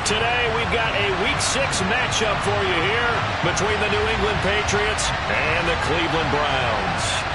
Today, we've got a Week 6 matchup for you here between the New England Patriots and the Cleveland Browns.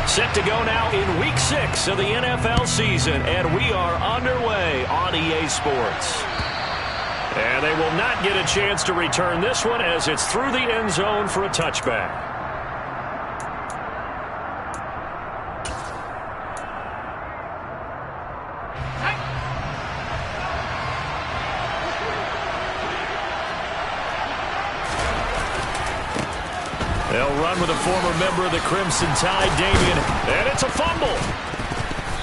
Set to go now in Week 6 of the NFL season, and we are underway on EA Sports. And they will not get a chance to return this one as it's through the end zone for a touchback. They'll run with a former member of the Crimson Tide, Damian, and it's a fumble.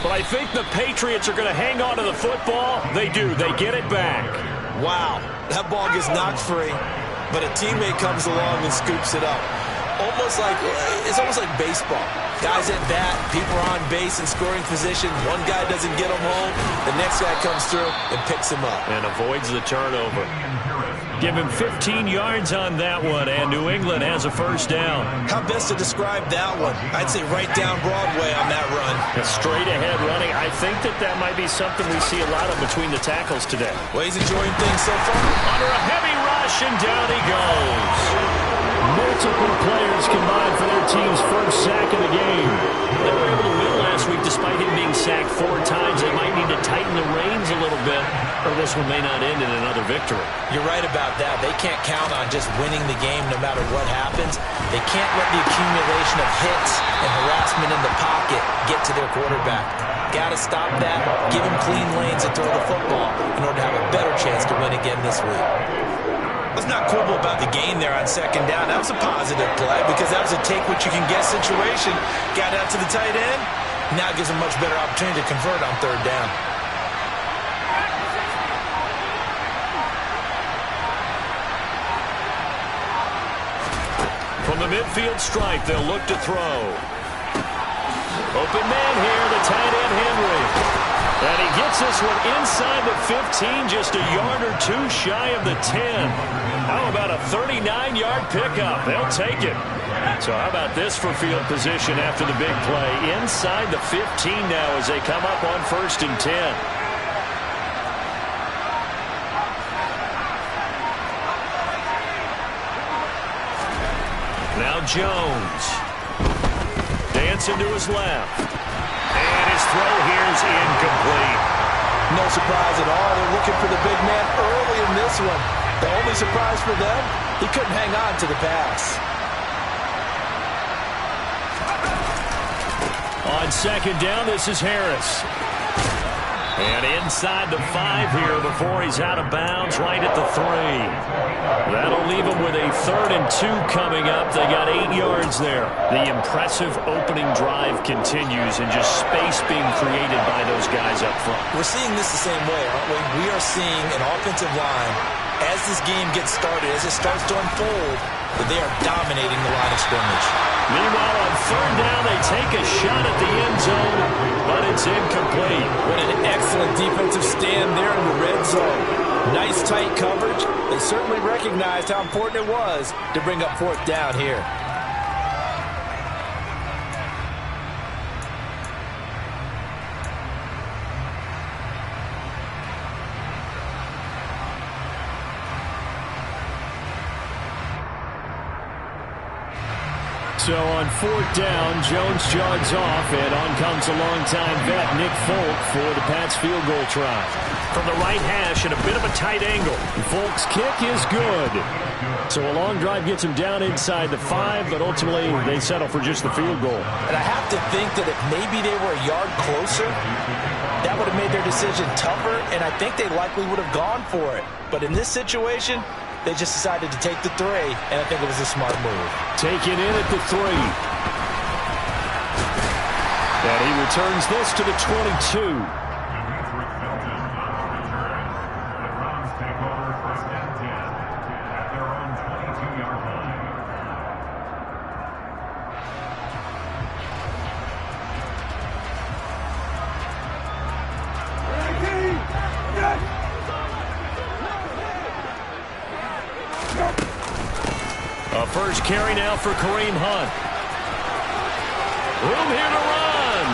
But I think the Patriots are going to hang on to the football. They do. They get it back. Wow, that ball gets knocked free, but a teammate comes along and scoops it up. It's almost like baseball. Guys at bat, people are on base in scoring position. One guy doesn't get him home. The next guy comes through and picks him up. And avoids the turnover. Give him 15 yards on that one, and New England has a first down. How best to describe that one? I'd say right down Broadway on that run. A straight-ahead running. I think that might be something we see a lot of between the tackles today. Well, he's enjoying things so far. Under a heavy rush, and down he goes. Multiple players combined for their team's first sack of the game. They were able to win last week despite him being sacked 4 times. They might need to tighten the reins a little bit, or this one may not end in another victory. You're right about that. They can't count on just winning the game no matter what happens. They can't let the accumulation of hits and harassment in the pocket get to their quarterback. Got to stop that, give him clean lanes and throw the football in order to have a better chance to win again this week. Let's not quibble about the gain there on second down. That was a positive play because that was a take-what-you-can-get situation. Got out to the tight end. Now it gives a much better opportunity to convert on third down. From the midfield stripe, they'll look to throw. Open man here, the tight end Henry. And he gets this one inside the 15, just a yard or 2 shy of the 10. How about a 39-yard pickup? They'll take it. So how about this for field position after the big play? Inside the 15 now as they come up on 1st and 10. Now Jones. Dancing to his left. And his throw here is incomplete. No surprise at all. They're looking for the big man early in this one. The only surprise for them, he couldn't hang on to the pass. On second down, this is Harris. And inside the 5 here before he's out of bounds, right at the 3. That'll leave him with a 3rd and 2 coming up. They got 8 yards there. The impressive opening drive continues and just space being created by those guys up front. We're seeing this the same way, aren't we? We are seeing an offensive line, as this game gets started, as it starts to unfold, that they are dominating the line of scrimmage. Meanwhile, on 3rd down, they take a shot at the end zone, but it's incomplete. What an excellent defensive stand there in the red zone. Nice tight coverage. They certainly recognized how important it was to bring up 4th down here. So on 4th down, Jones jogs off, and on comes a longtime vet, Nick Folk, for the Pats field goal try. From the right hash and a bit of a tight angle. Folk's kick is good. So a long drive gets him down inside the 5, but ultimately they settle for just the field goal. And I have to think that if maybe they were a yard closer, that would have made their decision tougher, and I think they likely would have gone for it. But in this situation, they just decided to take the 3, and I think it was a smart move. Taken in at the 3. And he returns this to the 22. carry now for Kareem Hunt. Room here to run.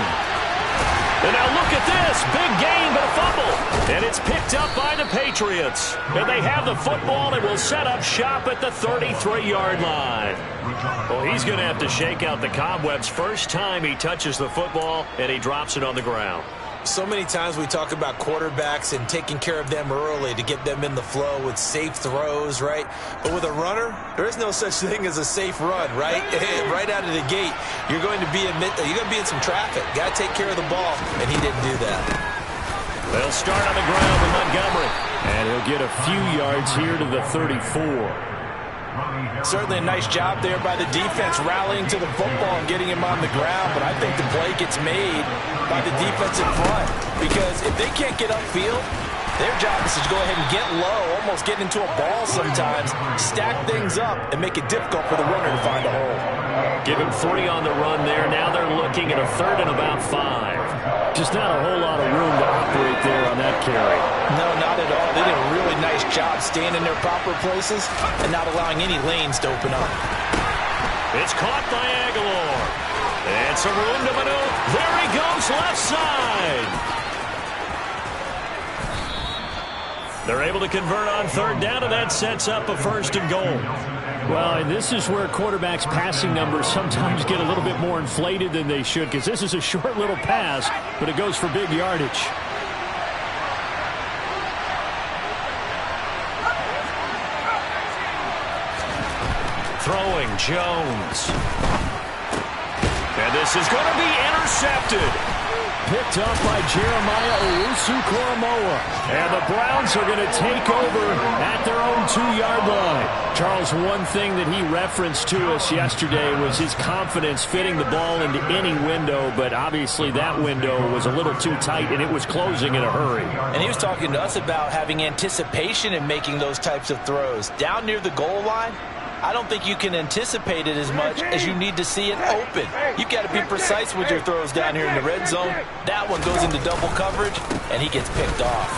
And now look at this. Big gain, but a fumble. And it's picked up by the Patriots. And they have the football and will set up shop at the 33-yard line. Well, he's going to have to shake out the cobwebs first time he touches the football, and he drops it on the ground. So many times we talk about quarterbacks and taking care of them early to get them in the flow with safe throws, right? But with a runner, there is no such thing as a safe run, right? Right out of the gate, you're going to be in some traffic. Got to take care of the ball, and he didn't do that. They'll start on the ground with Montgomery, and he'll get a few yards here to the 34. Certainly a nice job there by the defense rallying to the football and getting him on the ground, but I think the play gets made by the defense in front because if they can't get upfield, their job is to go ahead and get low, almost get into a ball sometimes, stack things up, and make it difficult for the runner to find a hole. Give him 3 on the run there. Now they're looking at a 3rd and about 5. Just not a whole lot of room to operate there on that carry. No, not at all. They did a really nice job staying in their proper places and not allowing any lanes to open up. It's caught by Aguilar. And some room to maneuver. There he goes, left side. They're able to convert on 3rd down, and that sets up a 1st and goal. Well, and this is where quarterbacks' passing numbers sometimes get a little bit more inflated than they should because this is a short little pass, but it goes for big yardage. Throwing Jones. And this is going to be intercepted. Picked up by Jeremiah Owusu-Koramoah. And the Browns are going to take over at their own 2-yard line. Charles, one thing that he referenced to us yesterday was his confidence fitting the ball into any window, but obviously that window was a little too tight, and it was closing in a hurry. And he was talking to us about having anticipation in making those types of throws. Down near the goal line, I don't think you can anticipate it as much as you need to see it open. You've got to be precise with your throws down here in the red zone. That one goes into double coverage, and he gets picked off.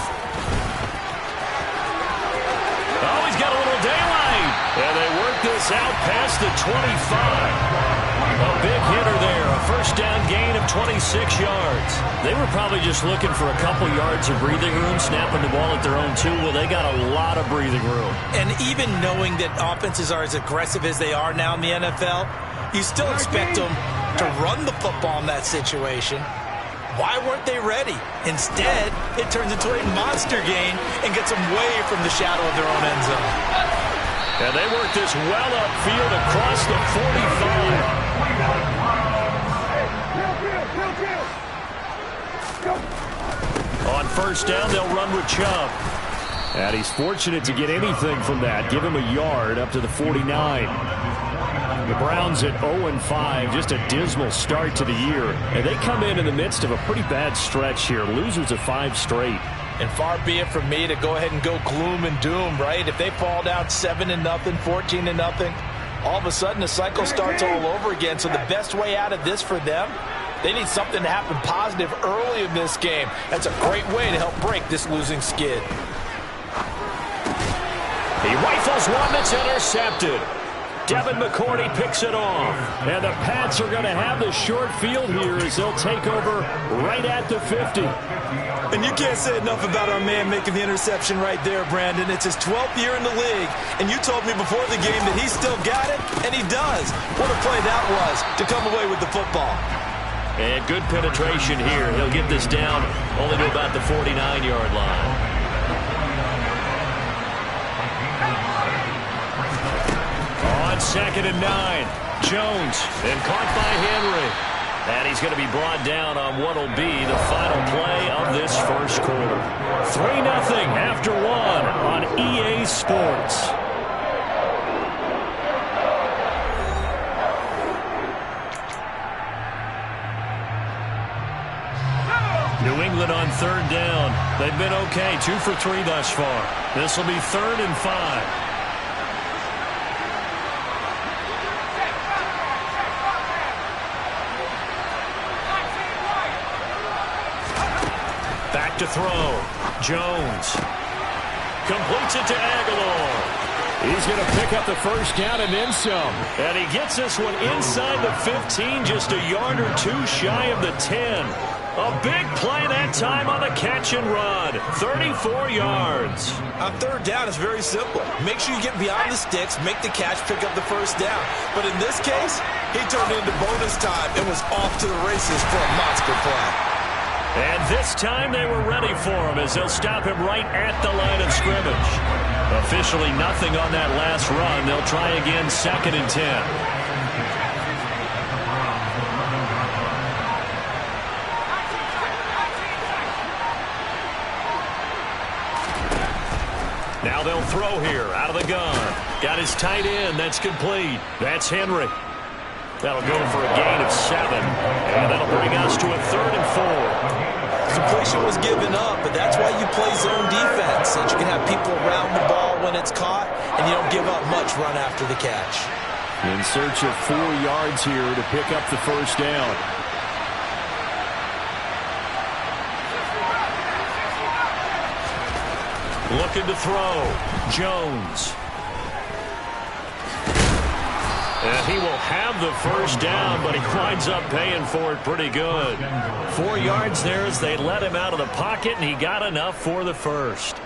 Oh, he's got a little daylight. And they work this out past the 25. A big hitter there. A 1st down gain of 26 yards. They were probably just looking for a couple yards of breathing room, snapping the ball at their own 2. Well, they got a lot of breathing room. And even knowing that offenses are as aggressive as they are now in the NFL, you still expect them to run the football in that situation. Why weren't they ready? Instead, it turns into a monster gain and gets them way from the shadow of their own end zone. And they work this well upfield across the 45. On 1st down, they'll run with Chubb. And he's fortunate to get anything from that. Give him a yard up to the 49. The Browns at 0-5, just a dismal start to the year. And they come in the midst of a pretty bad stretch here. Losers of 5 straight. And far be it from me to go ahead and go gloom and doom, right? If they fall down 7-0, 14-0, all of a sudden the cycle starts all over again. So the best way out of this for them, they need something to happen positive early in this game. That's a great way to help break this losing skid. He rifles one that's intercepted. Devin McCourty picks it off. And the Pats are going to have the short field here as they'll take over right at the 50. And you can't say enough about our man making the interception right there, Brandon. It's his 12th year in the league, and you told me before the game that he still got it, and he does. What a play that was to come away with the football. And good penetration here. He'll get this down only to about the 49-yard line. On 2nd and 9, Jones, and caught by Henry. And he's going to be brought down on what will be the final play of this 1st quarter. 3-0 after 1 on EA Sports. New England on 3rd down. They've been okay, 2 for 3 thus far. This will be 3rd and 5. Back to throw. Jones completes it to Aguilar. He's going to pick up the first down and then some. And he gets this one inside the 15, just a yard or two shy of the 10. A big play that time on the catch and run. 34 yards. On third down, it's very simple. Make sure you get beyond the sticks, make the catch, pick up the first down. But in this case, he turned it into bonus time and was off to the races for a monster play. And this time they were ready for him as they'll stop him right at the line of scrimmage. Officially nothing on that last run. They'll try again, 2nd and 10. Now they'll throw here out of the gun. Got his tight end. That's complete. That's Henry. That'll go for a gain of 7. And that'll bring us to a 3rd and 4. Completion was given up, but that's why you play zone defense, so that you can have people around the ball when it's caught, and you don't give up much run after the catch. In search of 4 yards here to pick up the first down. Looking to throw. Jones. And he will have the first down, but he winds up paying for it pretty good. 4 yards there as they let him out of the pocket, and he got enough for the first.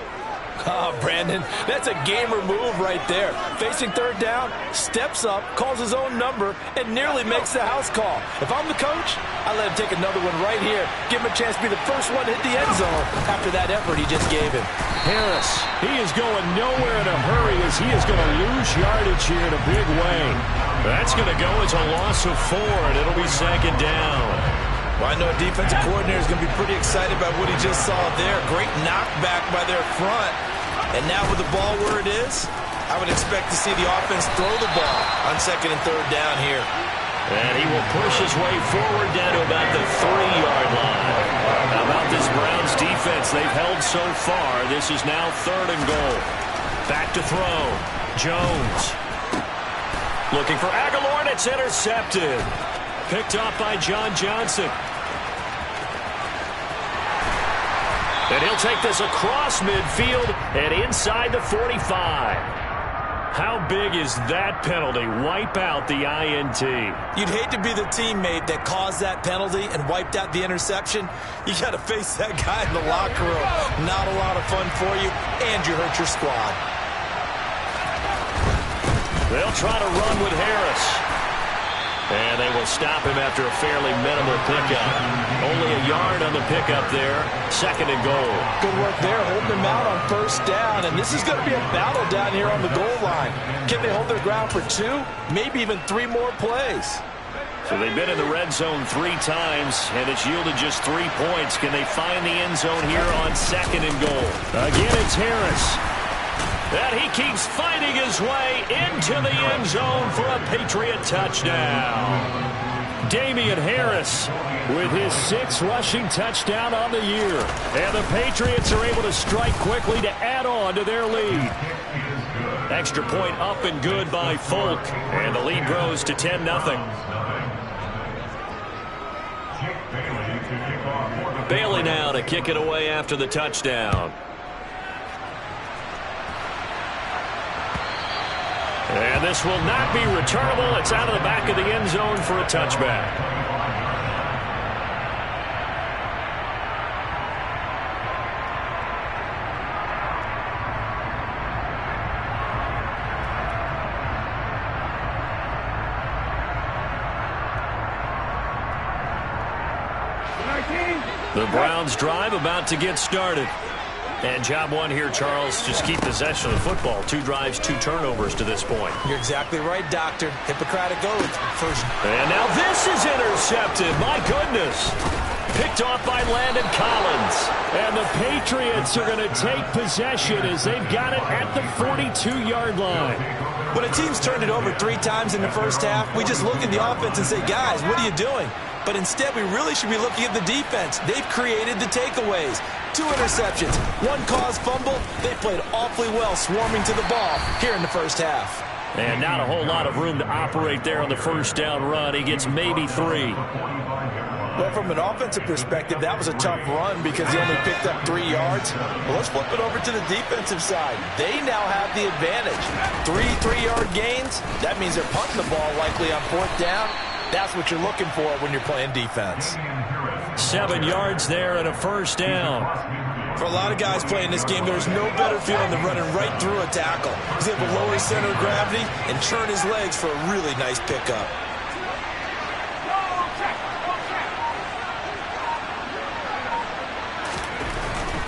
Oh, Brandon, that's a gamer move right there. Facing third down, steps up, calls his own number, and nearly makes the house call. If I'm the coach, I let him take another one right here. Give him a chance to be the first one to hit the end zone after that effort he just gave him. Harris, he is going nowhere in a hurry as he is going to lose yardage here in a big way. That's going to go as a loss of 4, and it'll be 2nd down. Well, I know a defensive coordinator is going to be pretty excited about what he just saw there. Great knockback by their front. And now with the ball where it is, I would expect to see the offense throw the ball on 2nd and 3rd down here. And he will push his way forward down to about the 3-yard line. How about this Browns defense? They've held so far. This is now 3rd and goal. Back to throw. Jones. Looking for Aguilar, and it's intercepted. Picked up by John Johnson. And he'll take this across midfield and inside the 45. How big is that penalty? Wipe out the INT. You'd hate to be the teammate that caused that penalty and wiped out the interception. You got to face that guy in the locker room. Not a lot of fun for you, and you hurt your squad. They'll try to run with Harris. And they will stop him after a fairly minimal pickup. Only a yard on the pickup there. 2nd and goal. Good work there, holding him out on 1st down. And this is going to be a battle down here on the goal line. Can they hold their ground for 2, maybe even 3 more plays? So they've been in the red zone 3 times, and it's yielded just 3 points. Can they find the end zone here on 2nd and goal? Again, it's Harris. And he keeps fighting his way into the end zone for a Patriot touchdown. Damian Harris with his 6th rushing touchdown on the year. And the Patriots are able to strike quickly to add on to their lead. Extra point up and good by Folk. And the lead grows to 10-0. Bailey now to kick it away after the touchdown. And this will not be returnable. It's out of the back of the end zone for a touchback. The Browns drive about to get started. And job one here, Charles, just keep possession of the football. 2 drives, 2 turnovers to this point. You're exactly right, Doctor. Hippocratic oath. First. And now this is intercepted. My goodness. Picked off by Landon Collins. And the Patriots are going to take possession as they've got it at the 42-yard line. When a team's turned it over 3 times in the first half, we just look at the offense and say, guys, what are you doing? But instead, we really should be looking at the defense. They've created the takeaways. 2 interceptions, 1 caused fumble. They played awfully well swarming to the ball here in the first half. And not a whole lot of room to operate there on the first down run. He gets maybe 3. Well, from an offensive perspective, that was a tough run because he only picked up 3 yards. Well, let's flip it over to the defensive side. They now have the advantage. 3 3-yard gains, that means they're punting the ball likely on 4th down. That's what you're looking for when you're playing defense. 7 yards there and a 1st down. For a lot of guys playing this game, there's no better feeling than running right through a tackle. He's able to lower his center of gravity and churn his legs for a really nice pickup.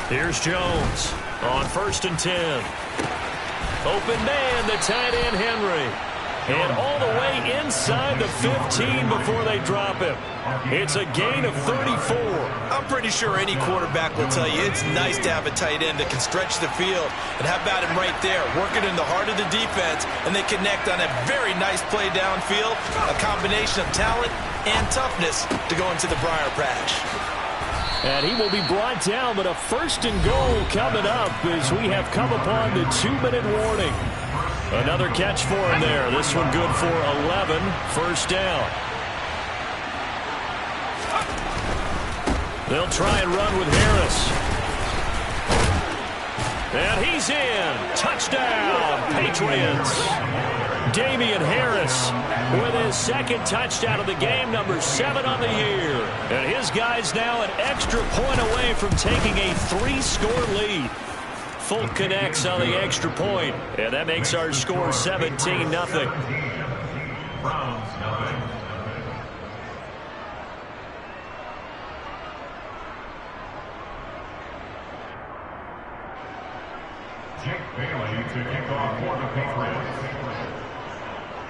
Here's Jones on 1st and 10. Open man, the tight end Henry. And all the way inside the 15 before they drop him. It's a gain of 34. I'm pretty sure any quarterback will tell you it's nice to have a tight end that can stretch the field. And how about him right there, working in the heart of the defense, and they connect on a very nice play downfield, a combination of talent and toughness to go into the briar patch. And he will be brought down, but a 1st and goal coming up as we have come upon the 2-minute warning. Another catch for him there. This one good for 11. 1st down. They'll try and run with Harris. And he's in. Touchdown, Patriots. Damian Harris with his 2nd touchdown of the game, number 7 on the year. And his guy's now an extra point away from taking a 3-score lead. Folk connects on the extra point, and that makes our score 17-0.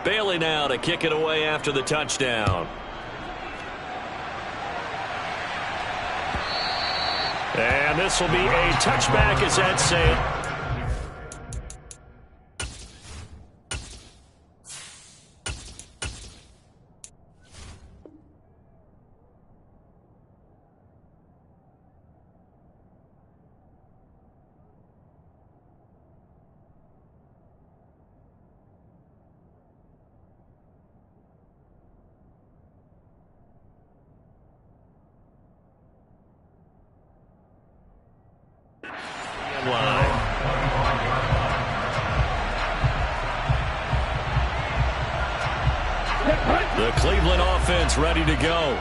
Bailey now to kick it away after the touchdown. And this will be a touchback as that's said. The Cleveland offense ready to go.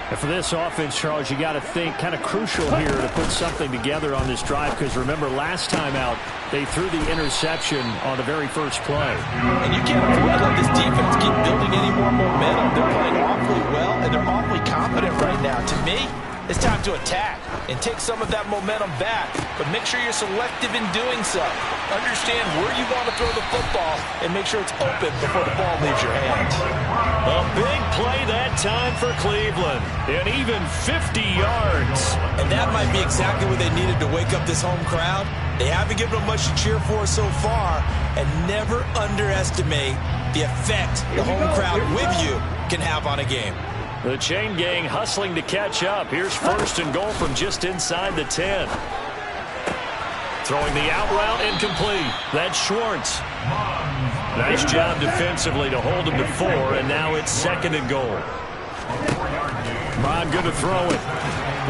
And for this offense, Charles, you got to think kind of crucial here to put something together on this drive, because remember last time out they threw the interception on the very first play. And you can't afford to let this defense keep building any more momentum. They're playing awfully well and they're awfully confident right now. To me, it's time to attack and take some of that momentum back, but make sure you're selective in doing so. Understand where you want to throw the football and make sure it's open before the ball leaves your hands. A big play that time for Cleveland, and even 50 yards. And that might be exactly what they needed to wake up this home crowd. They haven't given them much to cheer for so far, and never underestimate the effect the home crowd with you can have on a game. The chain gang hustling to catch up. Here's 1st and goal from just inside the 10. Throwing the out route incomplete. That's Schwartz. Nice job defensively to hold him to 4, and now it's 2nd and goal. Bond good to throw it.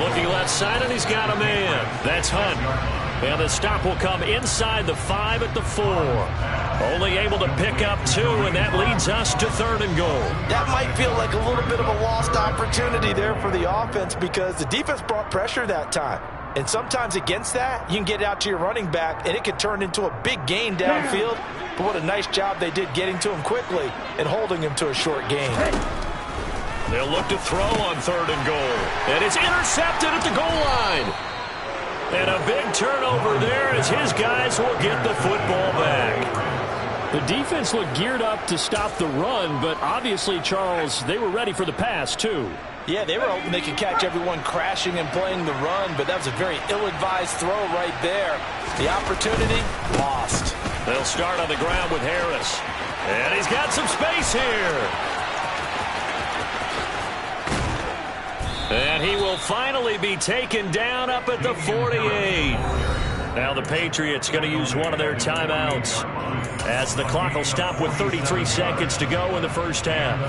Looking left side, and he's got a man. That's Hunt. And the stop will come inside the 5 at the 4. Only able to pick up 2, and that leads us to 3rd and goal. That might feel like a little bit of a lost opportunity there for the offense because the defense brought pressure that time. And sometimes against that, you can get out to your running back, and it can turn into a big gain downfield. But what a nice job they did getting to him quickly and holding him to a short gain. They'll look to throw on 3rd and goal. And it's intercepted at the goal line. And a big turnover there as his guys will get the football back. The defense looked geared up to stop the run, but obviously, Charles, they were ready for the pass, too. Yeah, they were hoping they could catch everyone crashing and playing the run, but that was a very ill-advised throw right there. The opportunity, lost. They'll start on the ground with Harris. And he's got some space here. And he will finally be taken down up at the 48. Now the Patriots going to use one of their timeouts as the clock will stop with 33 seconds to go in the first half.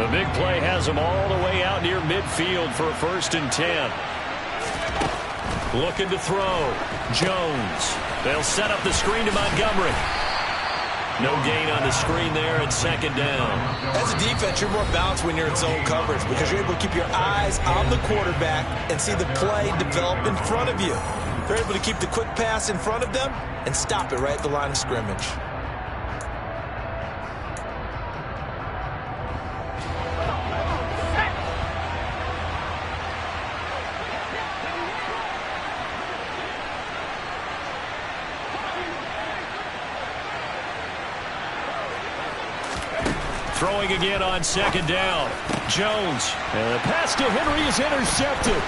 The big play has him all the way out near midfield for a 1st and 10. Looking to throw. Jones. They'll set up the screen to Montgomery. No gain on the screen there at 2nd down. As a defense, you're more balanced when you're in zone coverage because you're able to keep your eyes on the quarterback and see the play develop in front of you. They're able to keep the quick pass in front of them and stop it right at the line of scrimmage. Throwing again on 2nd down. Jones. And the pass to Henry is intercepted.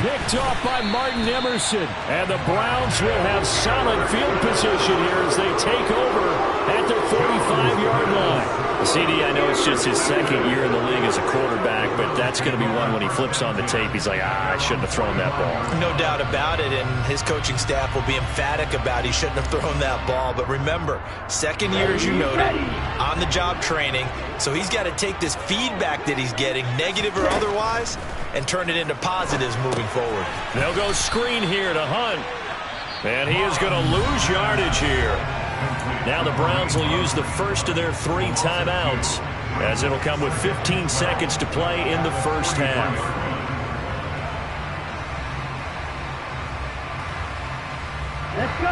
Picked off by Martin Emerson. And the Browns will have solid field position here as they take over at their 45-yard line. CD, I know it's just his 2nd year in the league as a quarterback, but that's going to be one when he flips on the tape. He's like, I shouldn't have thrown that ball. No doubt about it, and his coaching staff will be emphatic about he shouldn't have thrown that ball. But remember, 2nd year, as you noted, on-the-job training, so he's got to take this feedback that he's getting, negative or otherwise, and turn it into positives moving forward. They'll go screen here to Hunt, and he is going to lose yardage here. Now the Browns will use the first of their 3 timeouts as it'll come with 15 seconds to play in the 1st half. Let's go.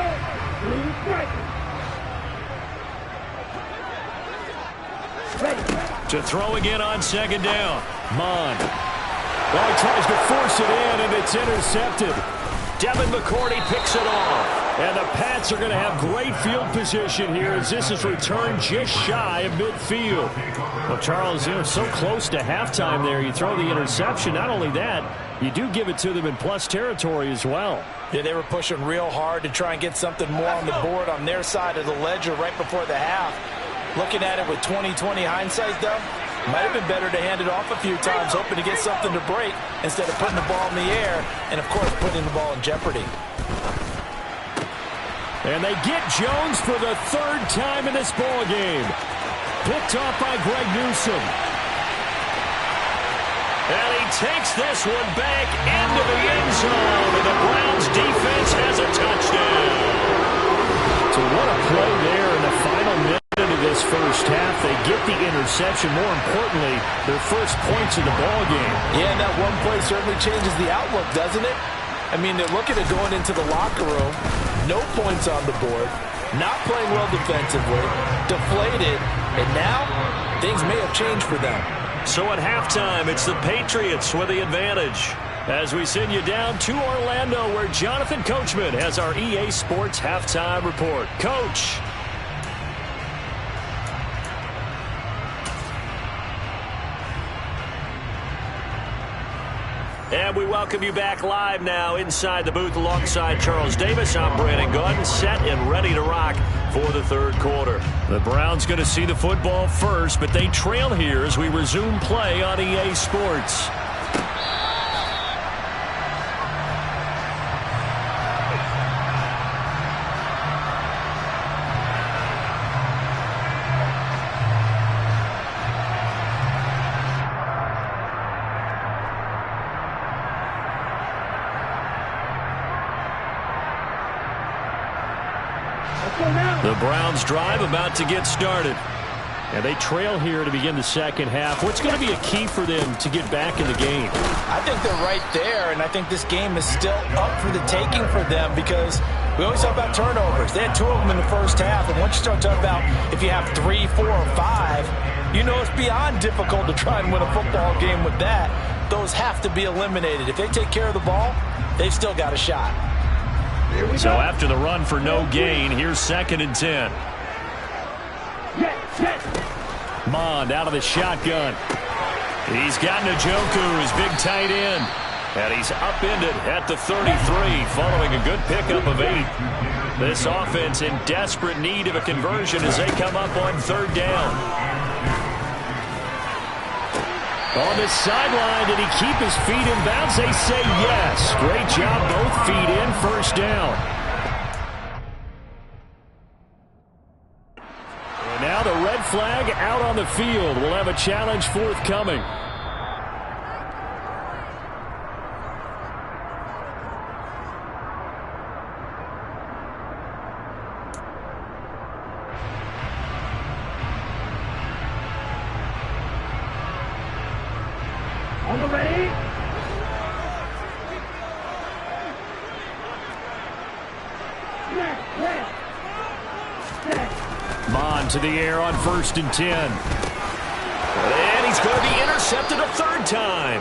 To throw again on 2nd down. Mond. Well, he tries to force it in, and it's intercepted. Devin McCourty picks it off. And the Pats are going to have great field position here as this is returned just shy of midfield. Well, Charles, so close to halftime there. You throw the interception. Not only that, you do give it to them in plus territory as well. Yeah, they were pushing real hard to try and get something more on the board on their side of the ledger right before the half. Looking at it with 20/20 hindsight, though, might have been better to hand it off a few times, hoping to get something to break instead of putting the ball in the air and, of course, putting the ball in jeopardy. And they get Jones for the 3rd time in this ball game. Picked off by Greg Newsome. And he takes this one back into the end zone. And the Browns defense has a touchdown. So what a play there in the final minute of this 1st half. They get the interception. More importantly, their first points in the ball game. Yeah, and that one play certainly changes the outlook, doesn't it? I mean, they're looking at going into the locker room, no points on the board, not playing well defensively, deflated, and now things may have changed for them. So at halftime, it's the Patriots with the advantage. As we send you down to Orlando, where Jonathan Coachman has our EA Sports halftime report. Coach. And we welcome you back live now inside the booth alongside Charles Davis. I'm Brandon Gordon, set and ready to rock for the 3rd quarter. The Browns going to see the football first, but they trail here as we resume play on EA Sports. The Browns drive about to get started. And they trail here to begin the 2nd half. What's going to be a key for them to get back in the game? I think they're right there, and I think this game is still up for the taking for them because we always talk about turnovers. They had 2 of them in the 1st half, and once you start talking about if you have 3, 4, or 5, you know it's beyond difficult to try and win a football game with that. Those have to be eliminated. If they take care of the ball, they've still got a shot. So after the run for no gain, here's 2nd and 10. Mond out of the shotgun. He's got Njoku, his big tight end. And he's upended at the 33, following a good pickup of 8. This offense in desperate need of a conversion as they come up on 3rd down. On the sideline, did he keep his feet in bounds? They say yes. Great job, both feet in, 1st down. And now the red flag out on the field. We'll have a challenge forthcoming. On the ready? Bond to the air on 1st and 10. And he's going to be intercepted a third time.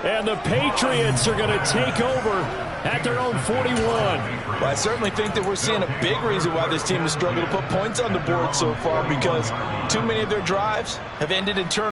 And the Patriots are going to take over at their own 41. Well, I certainly think that we're seeing a big reason why this team has struggled to put points on the board so far, because too many of their drives have ended in turnovers.